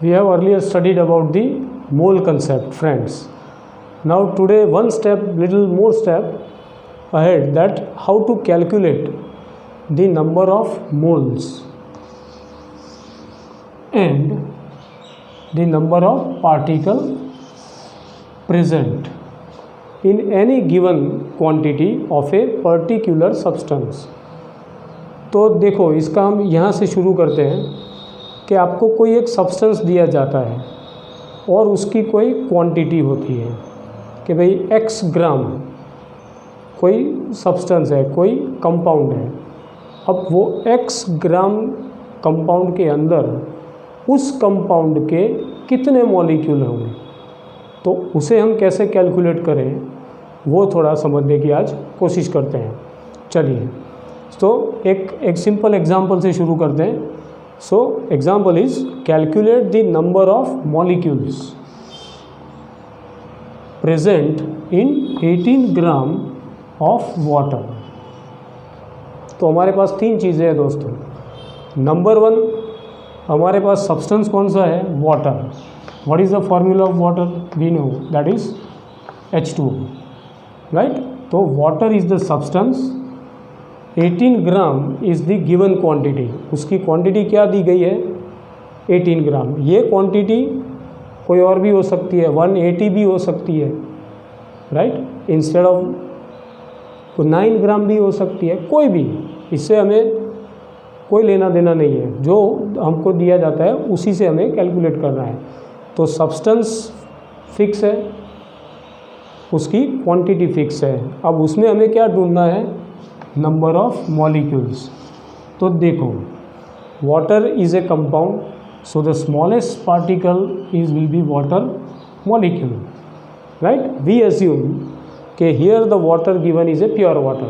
We have earlier studied about the mole concept, friends. Now today little more step ahead, that how to calculate the number of moles and the number of particle present in any given quantity of a particular substance. तो देखो, इसका हम यहाँ से शुरू करते हैं कि आपको कोई एक सब्सटेंस दिया जाता है और उसकी कोई क्वांटिटी होती है कि भाई x ग्राम कोई सब्सटेंस है, कोई कंपाउंड है। अब वो x ग्राम कंपाउंड के अंदर उस कंपाउंड के कितने मॉलिक्यूल होंगे, तो उसे हम कैसे कैलकुलेट करें वो थोड़ा समझने की आज कोशिश करते हैं। चलिए, तो एक सिंपल एग्जांपल से शुरू करते हैं। So example is calculate the number of molecules present in 18 gram of water. तो हमारे पास तीन चीज़ें हैं दोस्तों। नंबर वन, हमारे पास सब्सटेंस कौन सा है? Water. What is the formula of water? We know that is H2O, right. तो water is the substance, 18 gram is the given quantity. उसकी क्वांटिटी क्या दी गई है? 18 ग्राम। ये क्वांटिटी कोई और भी हो सकती है, 180 भी हो सकती है, राइट। इंस्टेड ऑफ 9 ग्राम भी हो सकती है, कोई भी। इससे हमें कोई लेना देना नहीं है, जो हमको दिया जाता है उसी से हमें कैलकुलेट करना है। तो सब्सटेंस फिक्स है, उसकी क्वांटिटी फिक्स है। अब उसमें हमें क्या ढूंढना है? Number of molecules. तो देखो, water is a compound, so the smallest particle will be water molecule, right? We assume that here the water given is a pure water,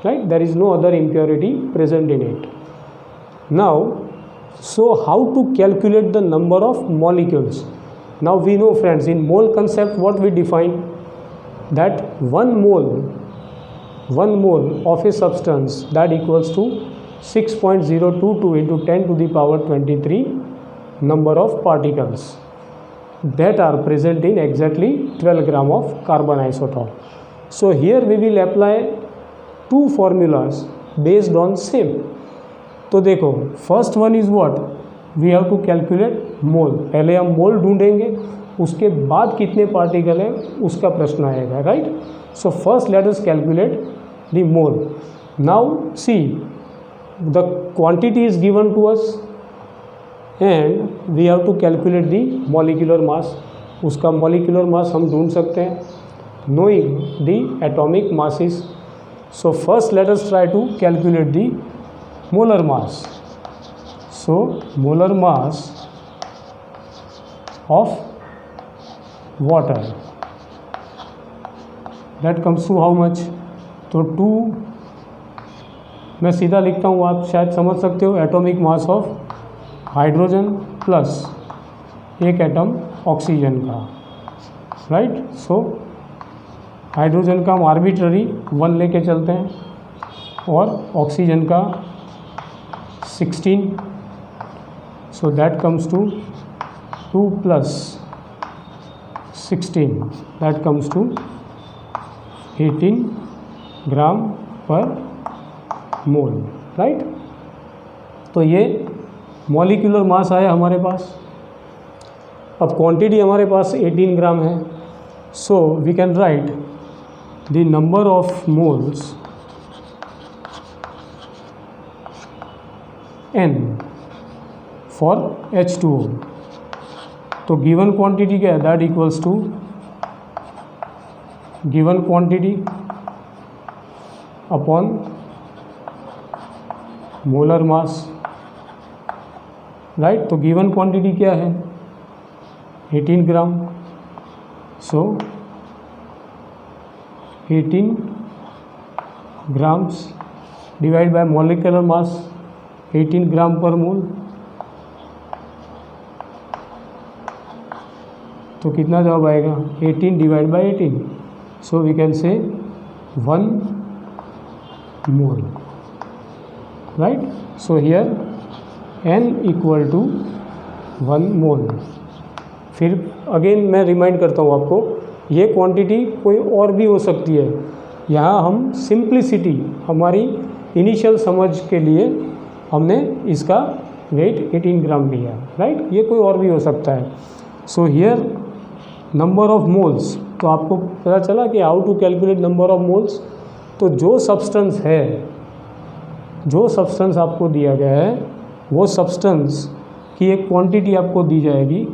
right? There is no other impurity present in it. Now, so how to calculate the number of molecules? Now we know, friends, in mole concept what we define, that one mole of a substance that equals to 6.022 into 10 to the power 23 number of particles that are present in exactly 12 gram of carbon isotope. So here we will apply two formulas based on same. तो देखो, first one is what? We have to calculate mole. पहले हम मोल ढूंढेंगे, उसके बाद कितने particle हैं उसका प्रश्न आएगा, right. So first let us calculate the mole. Now see, the quantity is given to us and we have to calculate the molecular mass. उसका मॉलिक्यूलर मास हम ढूंढ सकते हैं knowing the atomic masses. So first let us try to calculate the molar mass. So molar mass of water, that comes to how much? तो 2, मैं सीधा लिखता हूँ, आप शायद समझ सकते हो, atomic mass of hydrogen plus एक एटम ऑक्सीजन का, राइट। सो हाइड्रोजन का हम आर्बिट्ररी 1 लेके चलते हैं और ऑक्सीजन का 16। So that comes to 2 plus 16, that comes to 18 gram per mole, right. तो ये मॉलिक्यूलर मास आया हमारे पास। अब क्वांटिटी हमारे पास 18 ग्राम है। So we can write the number of moles n for H2O। तो गिवन क्वांटिटी क्या है? That equals to given quantity upon molar mass, right. तो गिवन क्वांटिटी क्या है? 18 gram. So 18 grams divide by molecular mass 18 gram per mole. तो कितना जवाब आएगा? 18 divide by 18। So we can say 1 mole, right. So here n equal to 1 mole. फिर again मैं remind करता हूँ आपको, ये क्वांटिटी कोई और भी हो सकती है। यहाँ हम सिंप्लिसिटी, हमारी इनिशियल समझ के लिए हमने इसका वेट 18 ग्राम लिया, राइट। ये कोई और भी हो सकता है। So here number of moles, तो आपको पता चला कि how to calculate number of moles. तो जो सब्सटेंस है, जो सब्सटेंस आपको दिया गया है, वो सब्सटेंस की एक क्वांटिटी आपको दी जाएगी,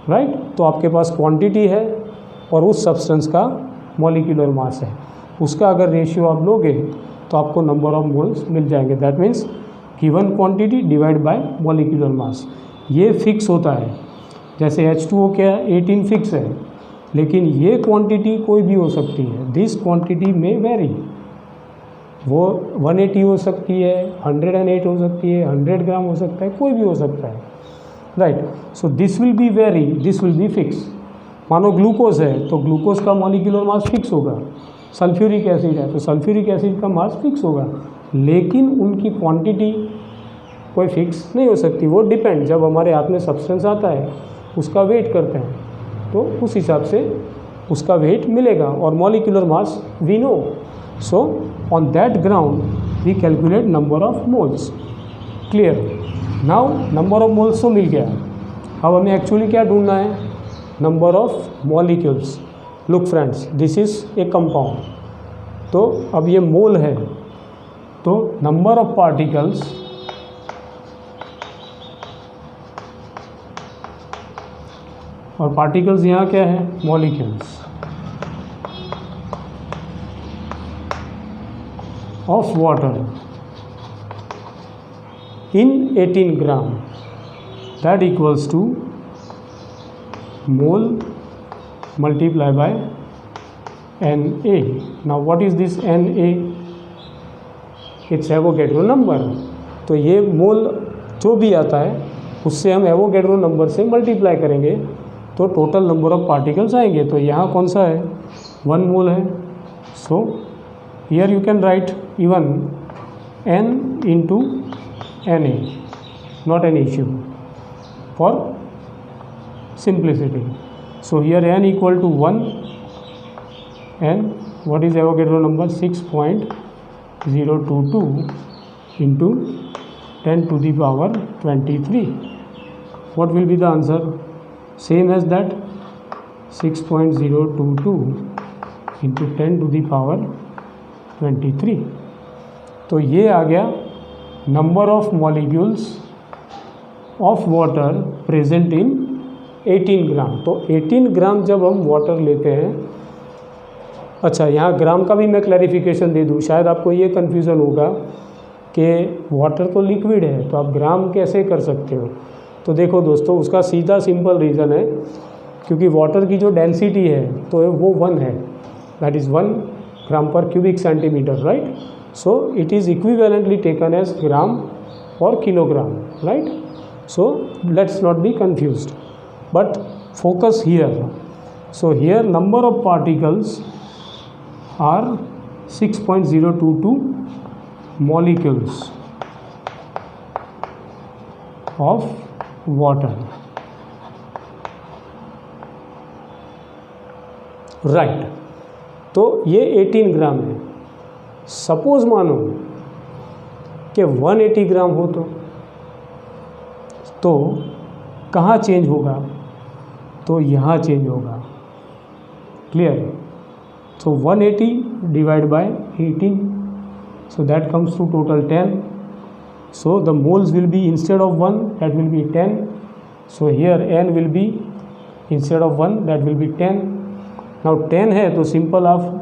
राइट। तो आपके पास क्वांटिटी है और उस सब्सटेंस का मॉलिक्यूलर मास है, उसका अगर रेशियो आप लोगे तो आपको नंबर ऑफ मोल्स मिल जाएंगे। That means given quantity divide by molecular मास। ये फिक्स होता है, जैसे H2O क्या है, 18 फिक्स है, लेकिन ये क्वांटिटी कोई भी हो सकती है। दिस क्वांटिटी में वेरी, वो 180 हो सकती है, 108 हो सकती है, 100 ग्राम हो सकता है, कोई भी हो सकता है, right. So this will be very, this will be fix. मानो ग्लूकोज है तो ग्लूकोज का मॉलिक्यूलर मास फिक्स होगा, सल्फ्यूरिक एसिड है तो सल्फ्यूरिक एसिड का मास फिक्स होगा, लेकिन उनकी क्वांटिटी कोई फिक्स नहीं हो सकती। वो डिपेंड, जब हमारे हाथ में सब्सटेंस आता है उसका वेट करते हैं तो उस हिसाब से उसका वेट मिलेगा, और molecular mass we know. So on that ground we calculate number of moles. Clear. Now number of moles तो मिल गया, अब हमें एक्चुअली क्या ढूंढना है, number of molecules. Look friends, this is a compound, तो अब ये मोल है, तो नंबर ऑफ पार्टिकल्स और पार्टिकल्स यहाँ क्या है, molecules of water in 18 gram, that equals to mole multiply by Na. Now what is this Na? It's Avogadro number. तो ये मोल जो भी आता है उससे हम एवोगैड्रो नंबर से मल्टीप्लाई करेंगे तो टोटल नंबर ऑफ पार्टिकल्स आएंगे। तो यहाँ कौन सा है, 1 मोल है। So here you can write even n into Na, not an issue for simplicity. So here n equal to 1 and what is Avogadro number, 6.022 into 10 to the power 23. What will be the answer? Same as that, 6.022 into 10 to the power 23. तो ये आ गया number of molecules of water present in 18 ग्राम। तो 18 ग्राम जब हम water लेते हैं, अच्छा यहाँ ग्राम का भी मैं क्लैरिफिकेशन दे दूँ, शायद आपको ये कन्फ्यूज़न होगा कि वाटर तो लिक्विड है तो आप ग्राम कैसे कर सकते हो। तो देखो दोस्तों, उसका सीधा सिंपल रीज़न है, क्योंकि वाटर की जो डेंसिटी है तो वो 1 है, दैट इज़ 1 ग्राम पर cubic centimetre, right. So it is equivalently taken as gram or kilogram, right? So let's not be confused, but focus here. So here number of particles are 6.022 molecules of water, right? तो ये 18 gram है। Suppose मानो कि 180 ग्राम हो तो कहाँ change होगा, तो यहाँ चेंज होगा। Clear. So 180 divide by 18, so that comes to total 10. So the moles will be, instead of 1 that will be 10. So here n will be, instead of 1 that will be 10. Now 10 है तो simple आप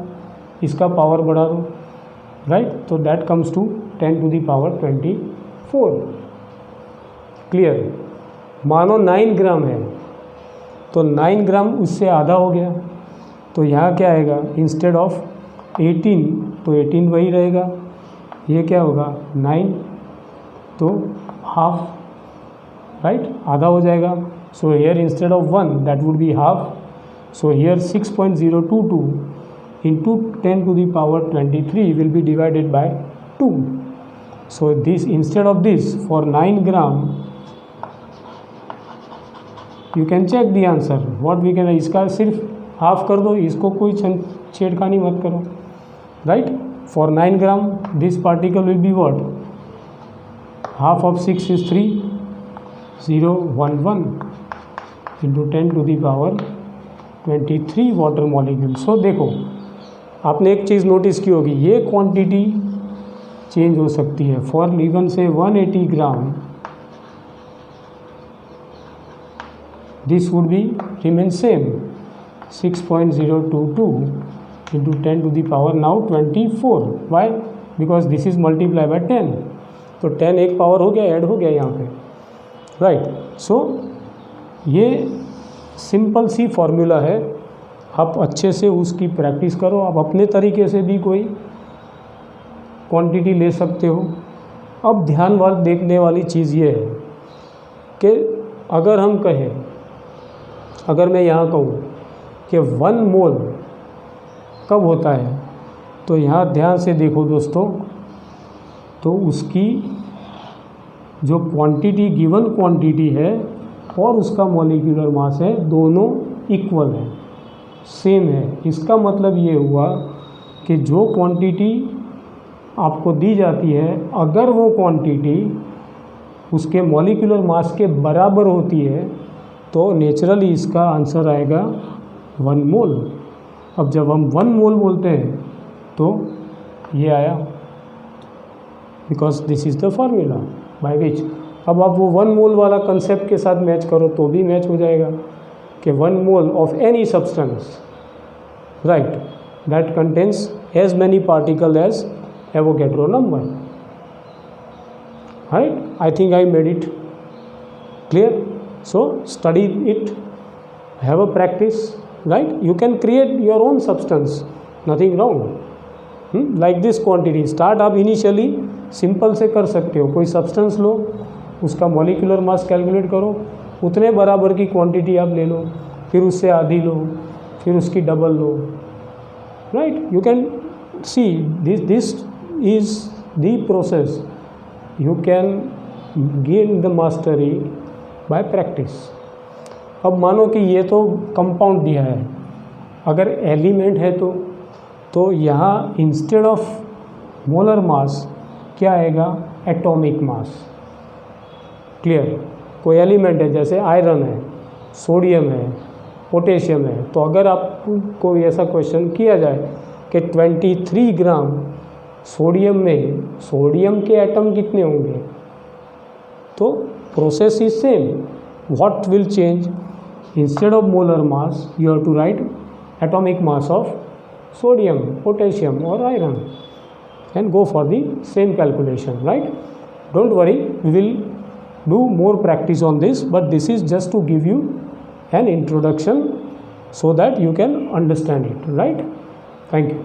इसका power बढ़ा दो, right. तो that comes to 10 to the power 24. Clear. मानो 9 ग्राम है तो 9 ग्राम उससे आधा हो गया, तो यहाँ क्या आएगा, इंस्टेड ऑफ 18 तो 18 वही रहेगा, ये क्या होगा 9 तो हाफ, राइट, आधा हो जाएगा। So here instead of 1 that would be half. So here 6.022 into 10 to the power 23 will be divided by 2. So this, instead of this, for 9 gram you can check the answer what we can, इसका सिर्फ half कर दो, इसको कोई छेड़खानी मत करो, right. For 9 gram this particle will be what, half of 6 is 3, 0 1 1 into 10 to the power 23 water molecule. So देखो आपने एक चीज़ नोटिस की होगी, ये क्वांटिटी चेंज हो सकती है। फॉर इवन से 180 gram this would be remain same 6.022 into 10 to the power now 24। Why? Because this is multiply by 10, तो 10 एक पावर हो गया, ऐड हो गया यहाँ पे, राइट। सो ये सिंपल सी फॉर्मूला है, आप अच्छे से उसकी प्रैक्टिस करो। आप अपने तरीके से भी कोई क्वांटिटी ले सकते हो। अब ध्यान देखने वाली चीज़ ये है कि अगर हम कहें, अगर मैं यहाँ कहूँ कि 1 मोल कब होता है, तो यहाँ ध्यान से देखो दोस्तों, तो उसकी जो क्वांटिटी, गिवन क्वांटिटी है और उसका मॉलिक्यूलर मास है, दोनों इक्वल है, सेम है। इसका मतलब ये हुआ कि जो क्वांटिटी आपको दी जाती है, अगर वो क्वांटिटी उसके मॉलिक्यूलर मास के बराबर होती है तो नेचुरली इसका आंसर आएगा 1 मोल। अब जब हम 1 मोल बोलते हैं तो ये आया, because this is the formula by which. अब आप वो 1 मोल वाला कंसेप्ट के साथ मैच करो तो भी मैच हो जाएगा कि 1 mole of any substance, right, that contains as many particle as Avogadro number, right. I think I made it clear. So study it, have a practice, right? You can create your own substance, nothing wrong. Like this quantity, start आप initially simple से कर सकते हो। कोई substance लो, उसका molecular mass calculate करो, उतने बराबर की क्वांटिटी आप ले लो, फिर उससे आधी लो, फिर उसकी double low, right. You can see this is the process, you can gain the mastery bye practice. अब मानो कि ये तो कंपाउंड दिया है, अगर एलिमेंट है तो यहाँ इंस्टेड ऑफ मोलर मास क्या आएगा, एटॉमिक मास। क्लियर? कोई एलिमेंट है, जैसे आयरन है, सोडियम है, पोटेशियम है, तो अगर आपको ऐसा क्वेश्चन किया जाए कि 23 ग्राम सोडियम में सोडियम के एटम कितने होंगे, तो process is same. What will change? Instead of molar mass, you have to write atomic mass of sodium, potassium or iron and go for the same calculation, right? Don't worry, we will do more practice on this, but this is just to give you an introduction so that you can understand it, right? Thank you.